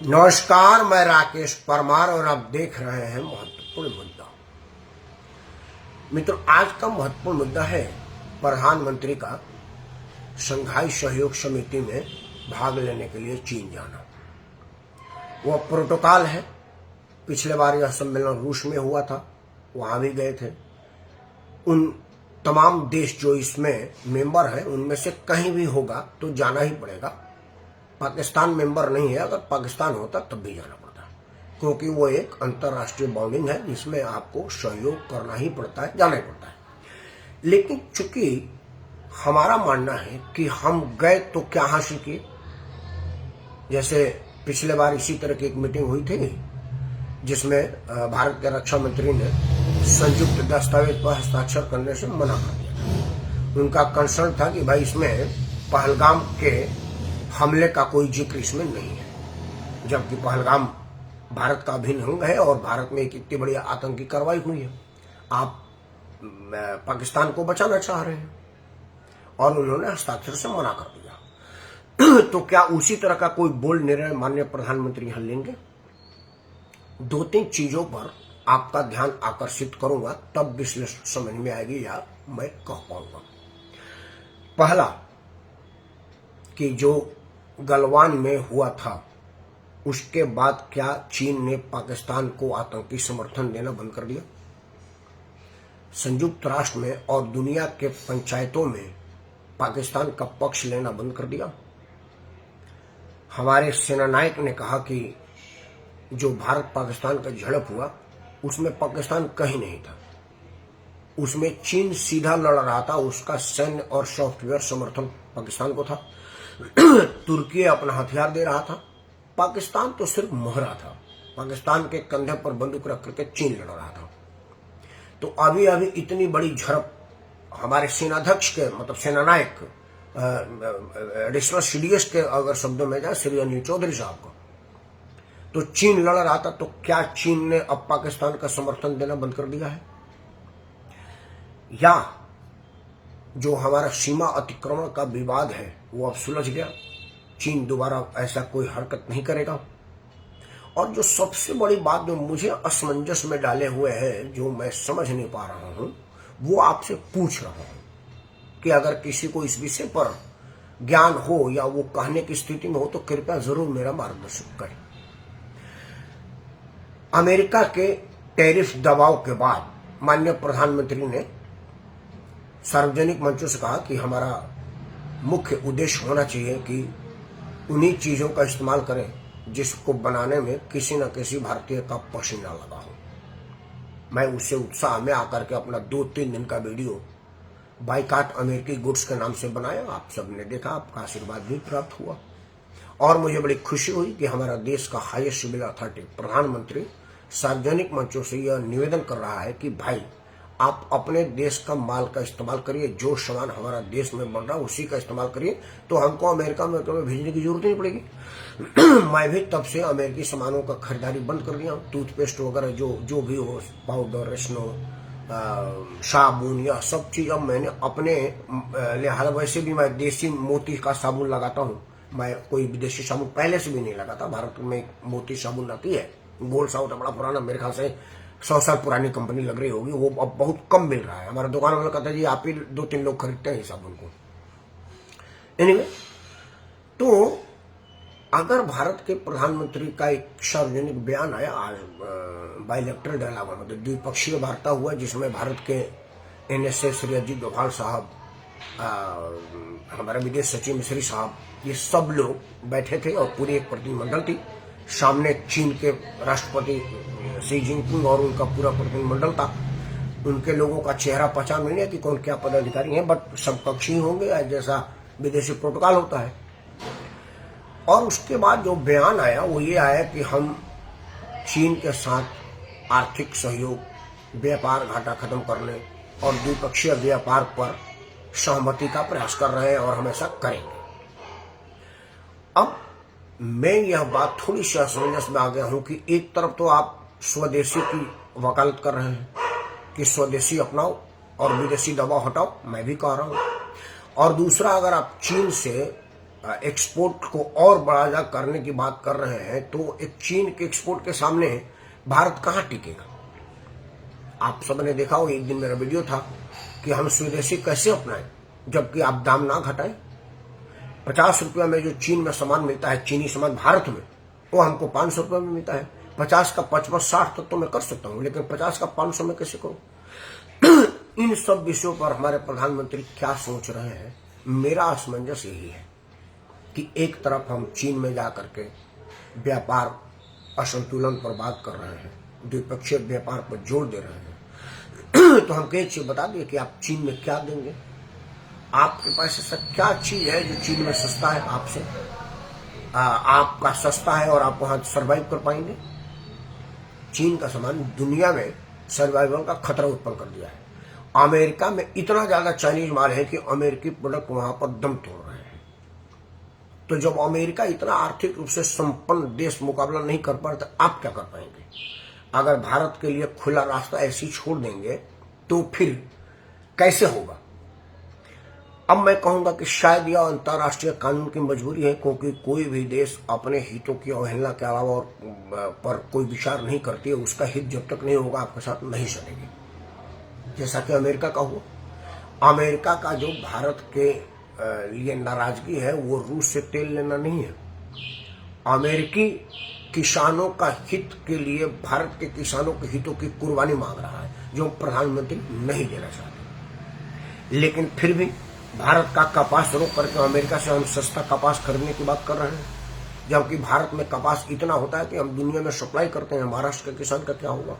नमस्कार, मैं राकेश परमार और आप देख रहे हैं महत्वपूर्ण मुद्दा। मित्रों, आज का महत्वपूर्ण मुद्दा है प्रधानमंत्री का शंघाई सहयोग समिति में भाग लेने के लिए चीन जाना। वह प्रोटोकॉल है। पिछले बार यह सम्मेलन रूस में हुआ था, वहां भी गए थे। उन तमाम देश जो इसमें मेंबर हैं उनमें से कहीं भी होगा तो जाना ही पड़ेगा। पाकिस्तान मेंबर नहीं है, अगर पाकिस्तान होता तब भी जाना पड़ता, क्योंकि वो एक अंतर्राष्ट्रीय बॉन्डिंग है जिसमें आपको सहयोग करना ही पड़ता है, जाना ही पड़ता है। लेकिन चूंकि हमारा मानना है कि हम गए तो क्या हासिल किए, जैसे पिछले बार इसी तरह की एक मीटिंग हुई थी जिसमें भारत के रक्षा मंत्री ने संयुक्त दस्तावेज पर हस्ताक्षर करने से मना कर दिया। उनका कंसर्न था कि भाई इसमें पहलगाम के हमले का कोई जिक्र इसमें नहीं है, जबकि पहलगाम भारत का अभिन्न अंग है और भारत में एक इतनी बड़ी आतंकी कार्रवाई हुई है। आप पाकिस्तान को बचाना चाह रहे हैं और उन्होंने हस्ताक्षर से मना कर दिया। तो क्या उसी तरह का कोई बोल्ड निर्णय माननीय प्रधानमंत्री यहां लेंगे? दो तीन चीजों पर आपका ध्यान आकर्षित करूंगा, तब विश्लेषण समझ में आएगी या मैं कह पाऊंगा। पहला कि जो गलवान में हुआ था उसके बाद क्या चीन ने पाकिस्तान को आतंकी समर्थन देना बंद कर दिया? संयुक्त राष्ट्र में और दुनिया के पंचायतों में पाकिस्तान का पक्ष लेना बंद कर दिया? हमारे सेनानायक ने कहा कि जो भारत पाकिस्तान का झड़प हुआ उसमें पाकिस्तान कहीं नहीं था, उसमें चीन सीधा लड़ रहा था, उसका सैन्य और सॉफ्टवेयर समर्थन पाकिस्तान को था। तुर्की अपना हथियार दे रहा था, पाकिस्तान तो सिर्फ मोहरा था। पाकिस्तान के कंधे पर बंदूक रख करके चीन लड़ रहा था। तो अभी इतनी बड़ी झड़प हमारे सेनाध्यक्ष के मतलब सेनानायक एडिशनल सीडीएस के अगर शब्दों में जाए, श्री अनिल चौधरी साहब को, तो चीन लड़ रहा था। तो क्या चीन ने अब पाकिस्तान का समर्थन देना बंद कर दिया है? या जो हमारा सीमा अतिक्रमण का विवाद है वो अब सुलझ गया, चीन दोबारा ऐसा कोई हरकत नहीं करेगा? और जो सबसे बड़ी बात जो मुझे असमंजस में डाले हुए है, जो मैं समझ नहीं पा रहा हूं, वो आपसे पूछ रहा हूं कि अगर किसी को इस विषय पर ज्ञान हो या वो कहने की स्थिति में हो तो कृपया जरूर मेरा मार्गदर्शन करें। अमेरिका के टैरिफ दबाव के बाद माननीय प्रधानमंत्री ने सार्वजनिक मंचों से कहा कि हमारा मुख्य उद्देश्य होना चाहिए कि उन्हीं चीजों का इस्तेमाल करें जिसको बनाने में किसी न किसी भारतीय का पसीना लगा हो। मैं उससे उत्साह में आकर के अपना 2-3 दिन का वीडियो बाइकाट अमेरिकी गुड्स के नाम से बनाया। आप सबने देखा, आपका आशीर्वाद भी प्राप्त हुआ और मुझे बड़ी खुशी हुई कि हमारा देश का हाईएस्ट सिविल अथॉरिटी प्रधानमंत्री सार्वजनिक मंचों से यह निवेदन कर रहा है कि भाई आप अपने देश का माल का इस्तेमाल करिए, जो सामान हमारा देश में बन रहा है उसी का इस्तेमाल करिए, तो हमको अमेरिका में भेजने की जरूरत नहीं पड़ेगी। मैं भी तब से अमेरिकी सामानों का खरीदारी बंद कर दिया। टूथपेस्ट वगैरह जो भी हो, पाउडर, रेशनो, साबुन, यह सब चीज अब मैंने अपने लिहाजा, वैसे भी मैं देसी मोती का साबुन लगाता हूँ। मैं कोई विदेशी साबुन पहले से भी नहीं लगाता। भारत में मोती साबुन आती है, गोल्ड साउथ, बड़ा पुराना, मेरे ख्याल से 100 साल पुरानी कंपनी लग रही होगी, वो अब बहुत कम मिल रहा है। हमारा दुकान वाला कहता है जी आप ही 2-3 लोग खरीदते हैं साबुन को। एनीवे, तो अगर भारत के प्रधानमंत्री का एक सार्वजनिक बयान आया आज, बाइलेटरल डायलॉग मतलब द्विपक्षीय वार्ता हुआ, जिसमें भारत के एनएसए श्री अजीत डोभाल साहब, हमारे विदेश सचिव मिश्री साहब, ये सब लोग बैठे थे और पूरी एक प्रतिनिधिमंडल थी। सामने चीन के राष्ट्रपति शी जिनपिंग और उनका पूरा प्रतिनिधिमंडल था। उनके लोगों का चेहरा पहचान नहीं है कि कौन क्या पदाधिकारी हैं, बट सब पक्षी होंगे जैसा विदेशी प्रोटोकॉल होता है। और उसके बाद जो बयान आया वो ये आया कि हम चीन के साथ आर्थिक सहयोग, व्यापार घाटा खत्म करने और द्विपक्षीय व्यापार पर सहमति का प्रयास कर रहे हैं और हम ऐसा करेंगे। अब मैं यह बात थोड़ी सी असमंजस में आ गया हूं कि एक तरफ तो आप स्वदेशी की वकालत कर रहे हैं कि स्वदेशी अपनाओ और विदेशी दबाव हटाओ, मैं भी कह रहा हूं, और दूसरा अगर आप चीन से एक्सपोर्ट को और बढ़ा करने की बात कर रहे हैं, तो एक चीन के एक्सपोर्ट के सामने भारत कहाँ टिकेगा? आप सबने देखा हो, एक दिन मेरा वीडियो था कि हम स्वदेशी कैसे अपनाएं जबकि आप दाम ना घटाएं। 50 रुपया में जो चीन में सामान मिलता है, चीनी सामान भारत में, वो हमको 500 रुपये में मिलता है। 50 का 55-60 तक तो मैं कर सकता हूँ, लेकिन 50 का 500 में कैसे करूँ? इन सब विषयों पर हमारे प्रधानमंत्री क्या सोच रहे हैं? मेरा असमंजस यही है कि एक तरफ हम चीन में जाकर के व्यापार असंतुलन पर बात कर रहे हैं, द्विपक्षीय व्यापार पर जोर दे रहे हैं, तो हमको एक चीज बता दिए कि आप चीन में क्या देंगे? आपके पास ऐसा क्या चीज है जो चीन में सस्ता है आपसे, आपका सस्ता है और आप वहां सर्वाइव कर पाएंगे? चीन का सामान दुनिया में सर्वाइवल का खतरा उत्पन्न कर दिया है। अमेरिका में इतना ज्यादा चाइनीज माल है कि अमेरिकी प्रोडक्ट वहां पर दम तोड़ रहे हैं। तो जब अमेरिका इतना आर्थिक रूप से संपन्न देश मुकाबला नहीं कर पा रहे, तो आप क्या कर पाएंगे? अगर भारत के लिए खुला रास्ता ऐसे ही छोड़ देंगे तो फिर कैसे होगा? अब मैं कहूंगा कि शायद यह अंतर्राष्ट्रीय कानून की मजबूरी है, क्योंकि कोई भी देश अपने हितों की अवहेलना के अलावा और पर कोई विचार नहीं करती है। उसका हित जब तक नहीं होगा आपके साथ नहीं चलेगी। जैसा कि अमेरिका का हुआ। अमेरिका का जो भारत के लिए नाराजगी है वो रूस से तेल लेना नहीं है। अमेरिकी किसानों का हित के लिए भारत के किसानों के हितों की कुर्बानी मांग रहा है, जो प्रधानमंत्री नहीं देना चाहते। लेकिन फिर भी भारत का कपास रोक करके अमेरिका से हम सस्ता कपास खरीदने की बात कर रहे हैं, जबकि भारत में कपास इतना होता है कि हम दुनिया में सप्लाई करते हैं। महाराष्ट्र के किसान का क्या होगा?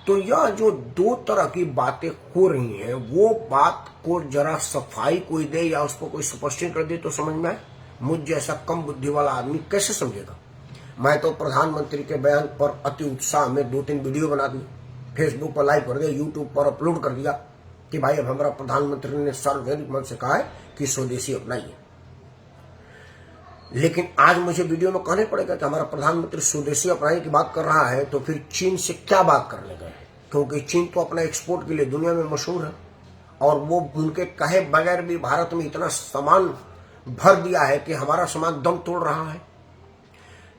तो यह जो दो तरह की बातें हो रही हैं, वो बात को जरा सफाई कोई दे या उसको कोई स्पष्टीकरण कर दे तो समझ में आए। मुझ जैसा कम बुद्धि वाला आदमी कैसे समझेगा? मैं तो प्रधानमंत्री के बयान पर अति उत्साह में 2-3 वीडियो बना दी, फेसबुक पर लाइव कर दिया, यूट्यूब पर अपलोड कर दिया कि भाई अब हमारा प्रधानमंत्री ने सार्वजनिक मन से कहा है कि स्वदेशी अपनाइए। लेकिन आज मुझे वीडियो में कहना पड़ेगा कि हमारा प्रधानमंत्री स्वदेशी अपनाने की बात कर रहा है, तो फिर चीन से क्या बात करने गए? क्योंकि चीन तो अपना एक्सपोर्ट के लिए दुनिया में मशहूर है और वो उनके कहे बगैर भी भारत में इतना सामान भर दिया है कि हमारा सामान दम तोड़ रहा है।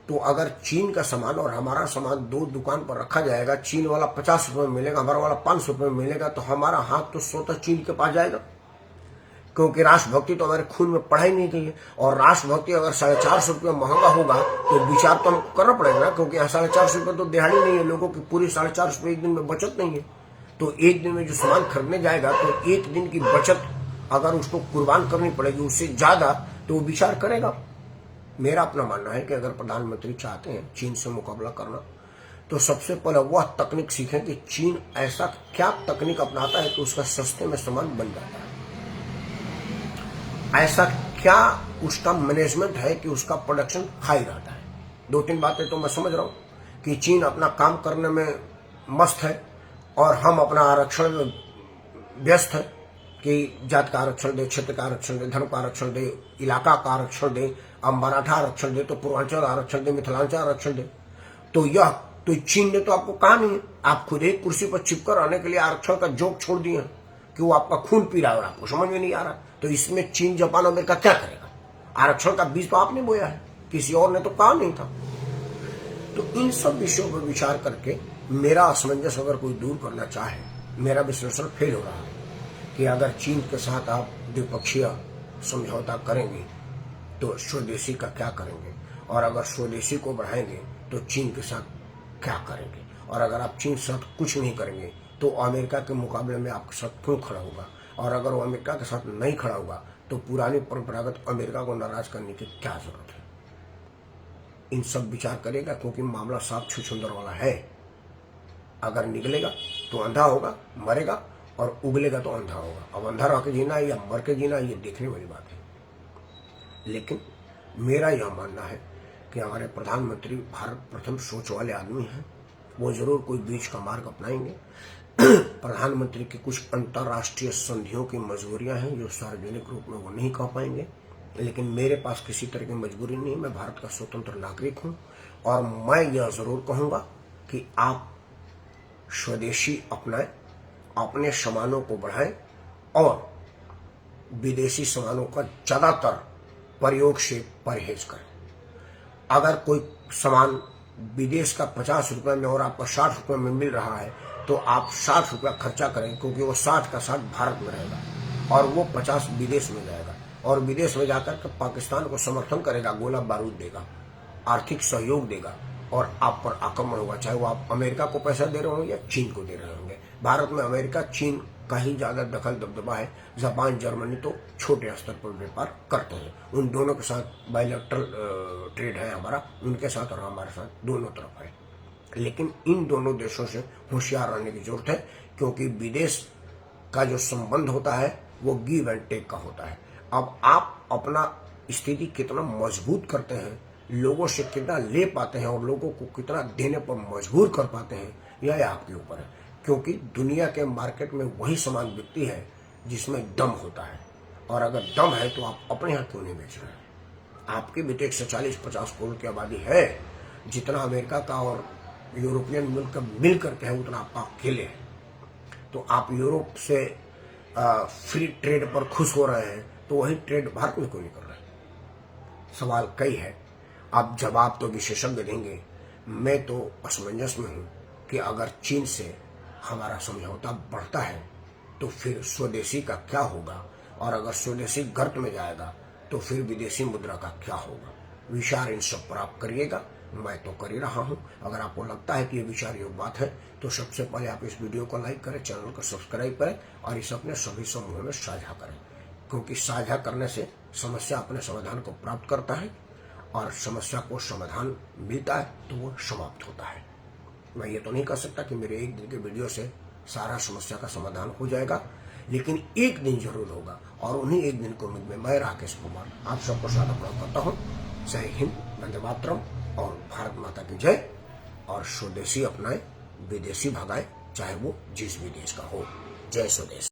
तो अगर चीन का सामान और हमारा सामान दो दुकान पर रखा जाएगा, चीन वाला 50 रुपये में मिलेगा, हमारा वाला 500 रुपये में मिलेगा, तो हमारा हाथ तो स्वतः चीन के पास जाएगा। क्योंकि राष्ट्रभक्ति तो हमारे खून में पढ़ाई नहीं गई है। और राष्ट्रभक्ति अगर 450 रुपये महंगा होगा तो विचार तो हमको करना पड़ेगा ना, क्योंकि यहाँ 450 रुपये तो दिहाड़ी नहीं है, लोगों की पूरी 450 रुपये एक दिन में बचत नहीं है। तो एक दिन में जो सामान खरीदने जाएगा तो एक दिन की बचत अगर उसको कुर्बान करनी पड़ेगी उससे ज्यादा, तो वो विचार करेगा। मेरा अपना मानना है कि अगर प्रधानमंत्री चाहते हैं चीन से मुकाबला करना, तो सबसे पहले वह तकनीक सीखें कि चीन ऐसा क्या तकनीक अपनाता है कि उसका सस्ते में सामान बन जाता है। ऐसा क्या उसका मैनेजमेंट है कि उसका प्रोडक्शन हाई रहता है। 2-3 बातें तो मैं समझ रहा हूं कि चीन अपना काम करने में मस्त है और हम अपना आरक्षण में व्यस्त है कि जात का आरक्षण दे, क्षेत्र का आरक्षण दे, धर्म का आरक्षण दे, इलाका का आरक्षण दे, अब मराठा आरक्षण दे तो पूर्वांचल आरक्षण दे, मिथिलांचल आरक्षण दे। तो चीन ने तो आपको कहा नहीं है। आप खुद एक कुर्सी पर चिपकर रहने के लिए आरक्षण का जोक छोड़ दिए हैं कि वो आपका खून पी रहा है और आपको समझ में नहीं आ रहा। तो इसमें चीन, जापान, अमेरिका क्या करेगा? आरक्षण का बीज तो आपने बोया है, किसी और ने तो कहा नहीं था। तो इन सब विषयों पर विचार करके मेरा असमंजस अगर कोई दूर करना चाहे, मेरा विश्लेषण फेल हो रहा है कि अगर चीन के साथ आप द्विपक्षीय समझौता करेंगे तो स्वदेशी का क्या करेंगे, और अगर स्वदेशी को बढ़ाएंगे तो चीन के साथ क्या करेंगे, और अगर आप चीन के साथ कुछ नहीं करेंगे तो अमेरिका के मुकाबले में आपके साथ क्यों खड़ा होगा, और अगर वो अमेरिका के साथ नहीं खड़ा होगा तो पुरानी परंपरागत अमेरिका को नाराज करने की क्या जरूरत है? इन सब विचार करेगा, क्योंकि मामला साफ छुछुंदर वाला है। अगर निकलेगा तो अंधा होगा, मरेगा, और उगलेगा तो अंधा होगा। अब अंधा रह के जीना या मर के जीना, ये देखने वाली बात है। लेकिन मेरा यह मानना है कि हमारे प्रधानमंत्री भारत प्रथम सोच वाले आदमी हैं। वो जरूर कोई बीच का मार्ग अपनाएंगे। प्रधानमंत्री की कुछ अंतर्राष्ट्रीय संधियों की मजबूरियां हैं जो सार्वजनिक रूप में वो नहीं कह पाएंगे, लेकिन मेरे पास किसी तरह की मजबूरी नहीं। मैं भारत का स्वतंत्र नागरिक हूं और मैं यह जरूर कहूंगा कि आप स्वदेशी अपनाएं, अपने सामानों को बढ़ाएं और विदेशी सामानों का ज्यादातर प्रयोग से परहेज करें। अगर कोई सामान विदेश का 50 रुपए में और आपको 60 रुपए में मिल रहा है तो आप 60 रुपया खर्चा करें, क्योंकि वो 60 का 60 भारत में रहेगा और वो 50 विदेश में जाएगा और विदेश में जाकर के पाकिस्तान को समर्थन करेगा, गोला बारूद देगा, आर्थिक सहयोग देगा और आप पर आक्रमण होगा, चाहे वो आप अमेरिका को पैसा दे रहे होंगे या चीन को दे रहे होंगे। भारत में अमेरिका चीन का ही ज्यादा दखल दबदबा है। जापान जर्मनी तो छोटे स्तर पर व्यापार करते हैं, उन दोनों के साथ बायलैटरल ट्रेड है हमारा, उनके साथ और हमारे साथ दोनों तरफ है। लेकिन इन दोनों देशों से होशियार रहने की जरूरत है, क्योंकि विदेश का जो संबंध होता है वो गिव एंड टेक का होता है। अब आप अपना स्थिति कितना मजबूत करते हैं, लोगों से कितना ले पाते हैं और लोगों को कितना देने पर मजबूर कर पाते हैं, यह आपके ऊपर है। क्योंकि दुनिया के मार्केट में वही सामान बिकती है जिसमें दम होता है, और अगर दम है तो आप अपने यहाँ क्यों नहीं बेच रहे हैं? आपकी भी तो 140-50 करोड़ की आबादी है, जितना अमेरिका का और यूरोपियन मुल्क मिल करके है उतना आपका अकेले है। तो आप यूरोप से फ्री ट्रेड पर खुश हो रहे हैं, तो वही ट्रेड भारत में क्यों नहीं कर रहे? सवाल कई है, आप जवाब तो विशेषज्ञ देंगे। मैं तो असमंजस में हूं कि अगर चीन से हमारा समझौता बढ़ता है तो फिर स्वदेशी का क्या होगा, और अगर स्वदेशी गर्त में जाएगा तो फिर विदेशी मुद्रा का क्या होगा। विचार इन सब पर आप करिएगा, मैं तो कर ही रहा हूं। अगर आपको लगता है कि ये विचार योग्य बात है तो सबसे पहले आप इस वीडियो को लाइक करें, चैनल को सब्सक्राइब करें और इसे अपने सभी समूहों में साझा करें, क्योंकि साझा करने से समस्या अपने समाधान को प्राप्त करता है और समस्या को समाधान मिलता है तो वो समाप्त होता है। मैं ये तो नहीं कह सकता कि मेरे एक दिन के वीडियो से सारा समस्या का समाधान हो जाएगा, लेकिन एक दिन जरूर होगा, और उन्हीं एक दिन को मैं राकेश कुमार आप सबको सादा प्रणाम करता हूँ। जय हिंद, वंदे मातरम और भारत माता की जय। और स्वदेशी अपनाए, विदेशी भगाए, चाहे वो जिस भी देश का हो। जय स्वदेश।